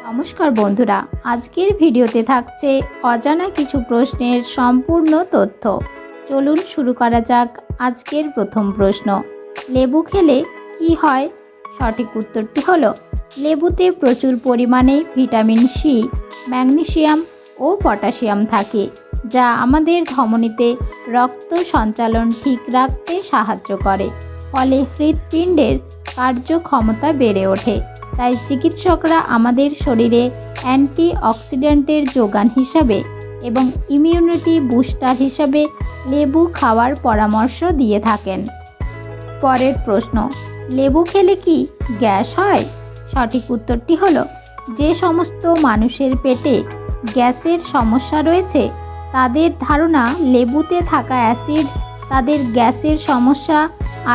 নমস্কার বন্ধুরা, আজকের ভিডিওতে থাকছে অজানা কিছু প্রশ্নের সম্পূর্ণ তথ্য। চলুন শুরু করা যাক আজকের প্রথম প্রশ্ন। লেবু খেলে কি হয়? সঠিক উত্তরটি হলো লেবুতে প্রচুর পরিমাণে ভিটামিন সি, ম্যাগনেসিয়াম ও পটাশিয়াম থাকে, যা আমাদের ধমনীতে রক্ত সঞ্চালন ঠিক রাখতে সাহায্য করে। ফলে হৃৎপিণ্ডের কার্যক্ষমতা বেড়ে ওঠে। তাই চিকিৎসকরা আমাদের শরীরে অ্যান্টিঅক্সিডেন্টের যোগান হিসাবে এবং ইমিউনিটি বুস্টার হিসাবে লেবু খাওয়ার পরামর্শ দিয়ে থাকেন। পরের প্রশ্ন, লেবু খেলে কি গ্যাস হয়? সঠিক উত্তরটি হলো যে সমস্ত মানুষের পেটে গ্যাসের সমস্যা রয়েছে তাদের ধারণা লেবুতে থাকা অ্যাসিড তাদের গ্যাসের সমস্যা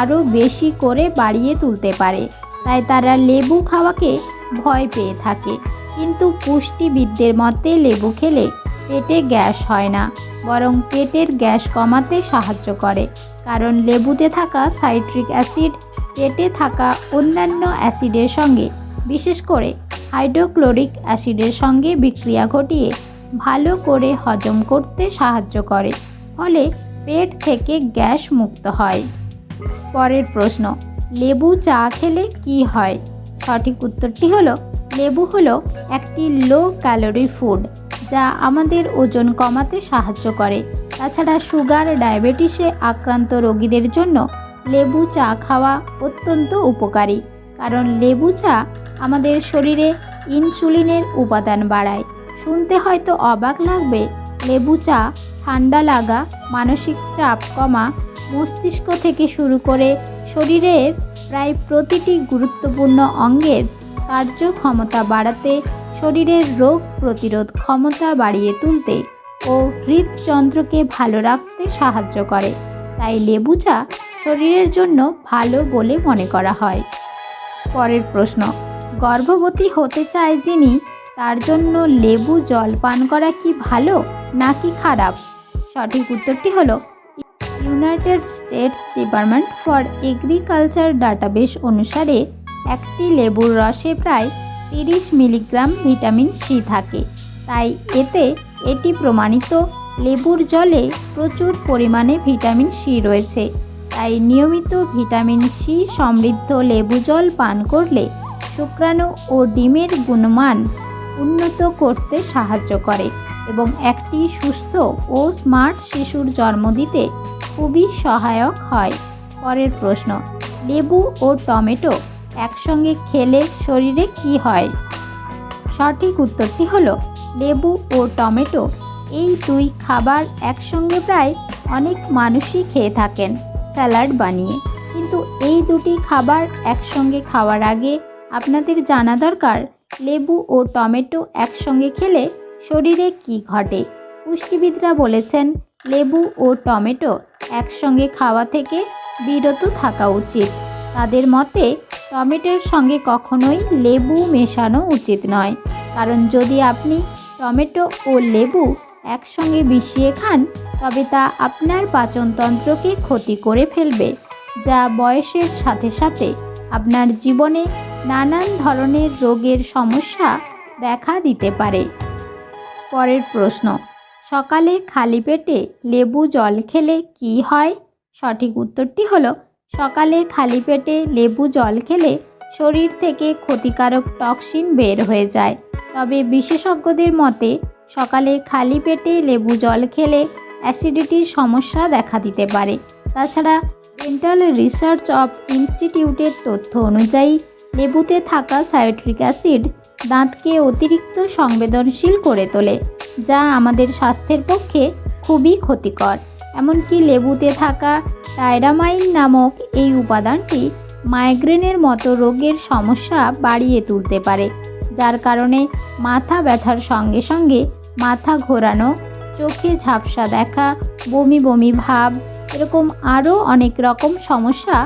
আরও বেশি করে বাড়িয়ে তুলতে পারে। তাই তারা লেবু খাওয়াকে ভয় পেয়ে থাকে। কিন্তু পুষ্টিবিদদের মতে লেবু খেলে পেটে গ্যাস হয় না, বরং পেটের গ্যাস কমাতে সাহায্য করে। কারণ লেবুতে থাকা সাইট্রিক অ্যাসিড পেটে থাকা অন্যান্য অ্যাসিডের সঙ্গে, বিশেষ করে হাইড্রোক্লোরিক অ্যাসিডের সঙ্গে বিক্রিয়া ঘটিয়ে ভালো করে হজম করতে সাহায্য করে। ফলে পেট থেকে গ্যাস মুক্ত হয়। পরের প্রশ্ন, লেবু চা খেলে কি হয়? সঠিক উত্তরটি হলো লেবু হলো একটি লো ক্যালোরি ফুড, যা আমাদের ওজন কমাতে সাহায্য করে। তাছাড়া সুগার, ডায়াবেটিসে আক্রান্ত রোগীদের জন্য লেবু চা খাওয়া অত্যন্ত উপকারী। কারণ লেবু চা আমাদের শরীরে ইনসুলিনের উপাদান বাড়ায়। শুনতে হয়তো অবাক লাগবে, লেবু চা ঠান্ডা লাগা, মানসিক চাপ কমা, মস্তিষ্ক থেকে শুরু করে শরীরের প্রায় প্রতিটি গুরুত্বপূর্ণ অঙ্গের কার্যক্ষমতা বাড়াতে, শরীরের রোগ প্রতিরোধ ক্ষমতা বাড়িয়ে তুলতে ও হৃদযন্ত্রকে ভালো রাখতে সাহায্য করে। তাই লেবু চা শরীরের জন্য ভালো বলে মনে করা হয়। পরের প্রশ্ন, গর্ভবতী হতে চায় যিনি, তার জন্য লেবু জল পান করা কি ভালো নাকি খারাপ? সঠিক উত্তরটি হলো United states department for agriculture database অনুসারে একটি লেবুর রসে প্রায় 30 মিলিগ্রাম ভিটামিন সি থাকে। তাই এটি প্রমাণিত লেবুর জলে প্রচুর পরিমাণে ভিটামিন সি রয়েছে। তাই নিয়মিত ভিটামিন সি সমৃদ্ধ লেবু জল পান করলে শুক্রাণু ও ডিমের গুণমান উন্নত করতে সাহায্য করে এবং একটি সুস্থ ও স্মার্ট শিশুর জন্ম দিতে খুবই সহায়ক হয়। পরের প্রশ্ন, লেবু ও টমেটো একসঙ্গে খেলে শরীরে কি হয়? সঠিক উত্তরটি হলো লেবু ও টমেটো এই দুই খাবার একসঙ্গে প্রায় অনেক মানুষই খেয়ে থাকেন স্যালাড বানিয়ে। কিন্তু এই দুটি খাবার একসঙ্গে খাওয়ার আগে আপনাদের জানা দরকার লেবু ও টমেটো একসঙ্গে খেলে শরীরে কি ঘটে। পুষ্টিবিদরা বলেছেন লেবু ও টমেটো একসঙ্গে খাওয়া থেকে বিরত থাকা উচিত। তাদের মতে টমেটোর সঙ্গে কখনোই লেবু মেশানো উচিত নয়। কারণ যদি আপনি টমেটো ও লেবু একসঙ্গে মিশিয়ে খান তবে তা আপনার পাচনতন্ত্রকে ক্ষতি করে ফেলবে, যা বয়সের সাথে সাথে আপনার জীবনে নানান ধরনের রোগের সমস্যা দেখা দিতে পারে। পরের প্রশ্ন, সকালে খালি পেটে লেবু জল খেলে কি হয়? সঠিক উত্তরটি হলো সকালে খালি পেটে লেবু জল খেলে শরীর থেকে ক্ষতিকারক টক্সিন বের হয়ে যায়। তবে বিশেষজ্ঞদের মতে সকালে খালি পেটে লেবু জল খেলে অ্যাসিডিটির সমস্যা দেখা দিতে পারে। তাছাড়া ডেন্টাল রিসার্চ অফ ইনস্টিটিউটের তথ্য অনুযায়ী লেবুতে থাকা সাইট্রিক অ্যাসিড দাঁতকে অতিরিক্ত সংবেদনশীল করে তোলে, যা আমাদের স্বাস্থ্যের পক্ষে খুবই ক্ষতিকর। এমনকি লেবুতে থাকা টাইরামাইন নামক এই উপাদানটি মাইগ্রেনের মতো রোগের সমস্যা বাড়িয়ে তুলতে পারে, যার কারণে মাথা ব্যথার সঙ্গে সঙ্গে মাথা ঘোরানো, চোখে ঝাপসা দেখা, বমি বমি ভাব, এরকম আরও অনেক রকম সমস্যা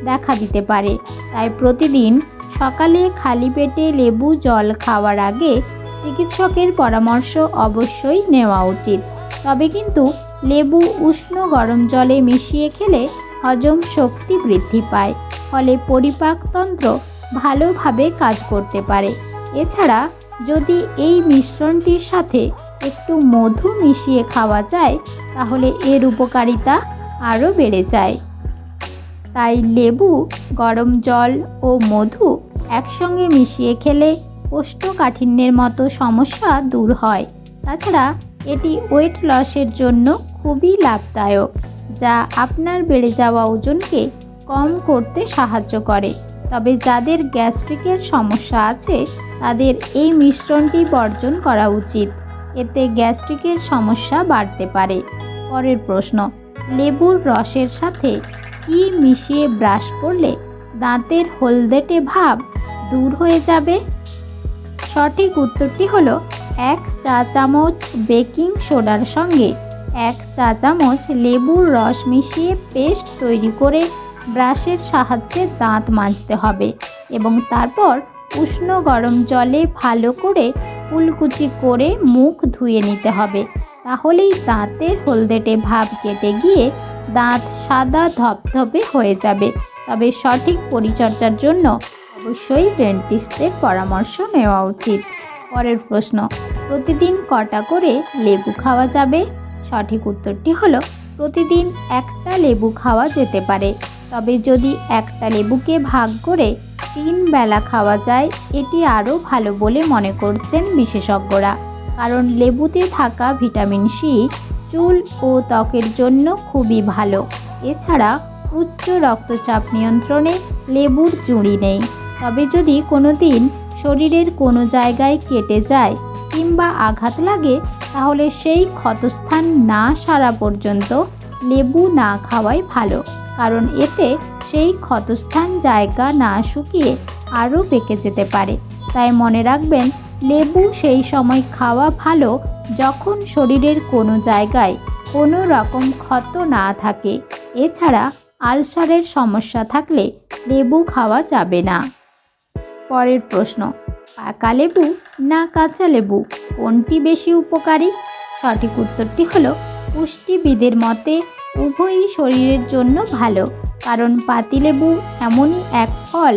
দেখা দিতে পারে। তাই প্রতিদিন সকালে খালি পেটে লেবু জল খাওয়ার আগে চিকিৎসকের পরামর্শ অবশ্যই নেওয়া উচিত। তবে কিন্তু লেবু উষ্ণ গরম জলে মিশিয়ে খেলে হজম শক্তি বৃদ্ধি পায়, ফলে পরিপাকতন্ত্র ভালোভাবে কাজ করতে পারে। এছাড়া যদি এই মিশ্রণটির সাথে একটু মধু মিশিয়ে খাওয়া যায় তাহলে এর উপকারিতা আরও বেড়ে যায়। তাই লেবু, গরম জল ও মধু একসঙ্গে মিশিয়ে খেলে কোষ্ঠকাঠিন্যের মতো সমস্যা দূর হয়। তাছাড়া এটি ওয়েট লসের জন্য খুবই লাভদায়ক, যা আপনার বেড়ে যাওয়া ওজনকে কম করতে সাহায্য করে। তবে যাদের গ্যাস্ট্রিকের সমস্যা আছে তাদের এই মিশ্রণটি বর্জন করা উচিত, এতে গ্যাস্ট্রিকের সমস্যা বাড়তে পারে। পরের প্রশ্ন, লেবুর রসের সাথে কি মিশিয়ে ব্রাশ করলে দাঁতের হলদেটে ভাব দূর হয়ে যাবে? সঠিক উত্তরটি হলো 1 চা চামচ বেকিং সোডার সঙ্গে 1 চা চামচ লেবুর রস মিশিয়ে পেস্ট তৈরি করে ব্রাশের সাহায্যে দাঁত মাজতে হবে এবং তারপর উষ্ণ গরম জলে ভালো করে কুলকুচি করে মুখ ধুয়ে নিতে হবে। তাহলেই দাঁতের হলদেটে ভাব কেটে গিয়ে দাঁত সাদা ধপধপে হয়ে যাবে। তবে সঠিক পরিচর্যার জন্য অবশ্যই ডেন্টিস্টের পরামর্শ নেওয়া উচিত। পরের প্রশ্ন, প্রতিদিন কটা করে লেবু খাওয়া যাবে? সঠিক উত্তরটি হলো প্রতিদিন একটা লেবু খাওয়া যেতে পারে। তবে যদি একটা লেবুকে ভাগ করে 3 বেলা খাওয়া যায় এটি আরও ভালো বলে মনে করছেন বিশেষজ্ঞরা, কারণ লেবুতে থাকা ভিটামিন সি চুল ও ত্বকের জন্য খুবই ভালো। এছাড়া উচ্চ রক্তচাপ নিয়ন্ত্রণে লেবুর জুড়ি নেই। তবে যদি কোনো দিন শরীরের কোনো জায়গায় কেটে যায় কিংবা আঘাত লাগে তাহলে সেই ক্ষতস্থান না সারা পর্যন্ত লেবু না খাওয়াই ভালো, কারণ এতে সেই ক্ষতস্থান জায়গা না শুকিয়ে আরও পেকে যেতে পারে। তাই মনে রাখবেন, লেবু সেই সময় খাওয়া ভালো যখন শরীরের কোনো জায়গায় কোনো রকম ক্ষত না থাকে। এছাড়া আলসারের সমস্যা থাকলে লেবু খাওয়া যাবে না। পরের প্রশ্ন, পাকা লেবু না কাঁচা লেবু কোনটি বেশি উপকারী? সঠিক উত্তরটি হলো পুষ্টিবিদের মতে উভয়ই শরীরের জন্য ভালো, কারণ পাতিলেবু এমনই এক ফল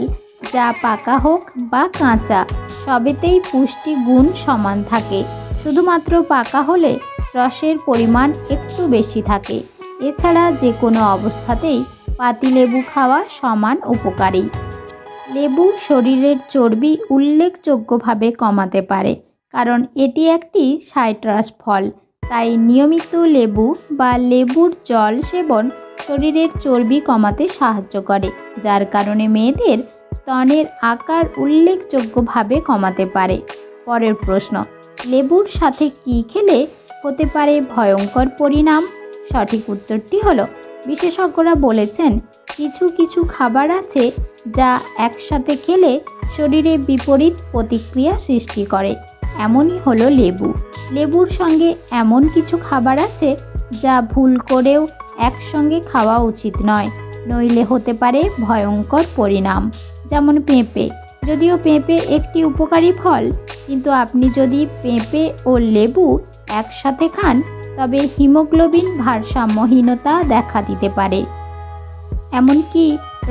যা পাকা হোক বা কাঁচা সবেতেই পুষ্টি গুণ সমান থাকে। শুধুমাত্র পাকা হলে রসের পরিমাণ একটু বেশি থাকে। এছাড়া যে কোনো অবস্থাতেই পাতিলেবু খাওয়া সমান উপকারী। লেবু শরীরের চর্বি উল্লেখযোগ্যভাবে কমাতে পারে, কারণ এটি একটি সাইট্রাস ফল। তাই নিয়মিত লেবু বা লেবুর জল সেবন শরীরের চর্বি কমাতে সাহায্য করে, যার কারণে মেয়েদের স্তনের আকার উল্লেখযোগ্যভাবে কমাতে পারে। পরের প্রশ্ন, লেবুর সাথে কি খেলে হতে পারে ভয়ঙ্কর পরিণাম? সঠিক উত্তরটি হলো বিশেষজ্ঞরা বলেছেন কিছু কিছু খাবার আছে যা একসাথে খেলে শরীরে বিপরীত প্রতিক্রিয়া সৃষ্টি করে। এমনই হলো লেবু। লেবুর সঙ্গে এমন কিছু খাবার আছে যা ভুল করেও একসঙ্গে খাওয়া উচিত নয়, নইলে হতে পারে ভয়ঙ্কর পরিণাম। যেমন পেঁপে। যদিও পেঁপে একটি উপকারী ফল, কিন্তু আপনি যদি পেঁপে ও লেবু একসাথে খান তবে হিমোগ্লোবিন ভারসাম্যহীনতা দেখা দিতে পারে। এমনকি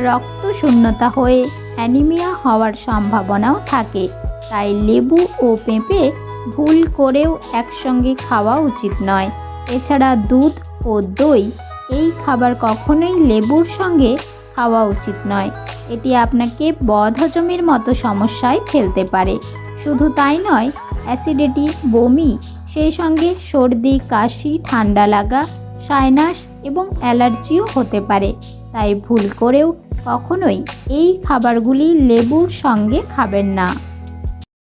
রক্তশূন্যতা হয়ে অ্যানিমিয়া হওয়ার সম্ভাবনাও থাকে। তাই লেবু ও পেঁপে ভুল করেও একসঙ্গে খাওয়া উচিত নয়। এছাড়া দুধ ও দই এই খাবার কখনোই লেবুর সঙ্গে খাওয়া উচিত নয়। এটি আপনাকে বদহজমের মতো সমস্যায় ফেলতে পারে। শুধু তাই নয়, অ্যাসিডিটি, বমি, সেই সঙ্গে সর্দি, কাশি, ঠান্ডা লাগা, সাইনাস এবং অ্যালার্জিও হতে পারে। তাই ভুল করেও কখনোই এই খাবারগুলি লেবুর সঙ্গে খাবেন না।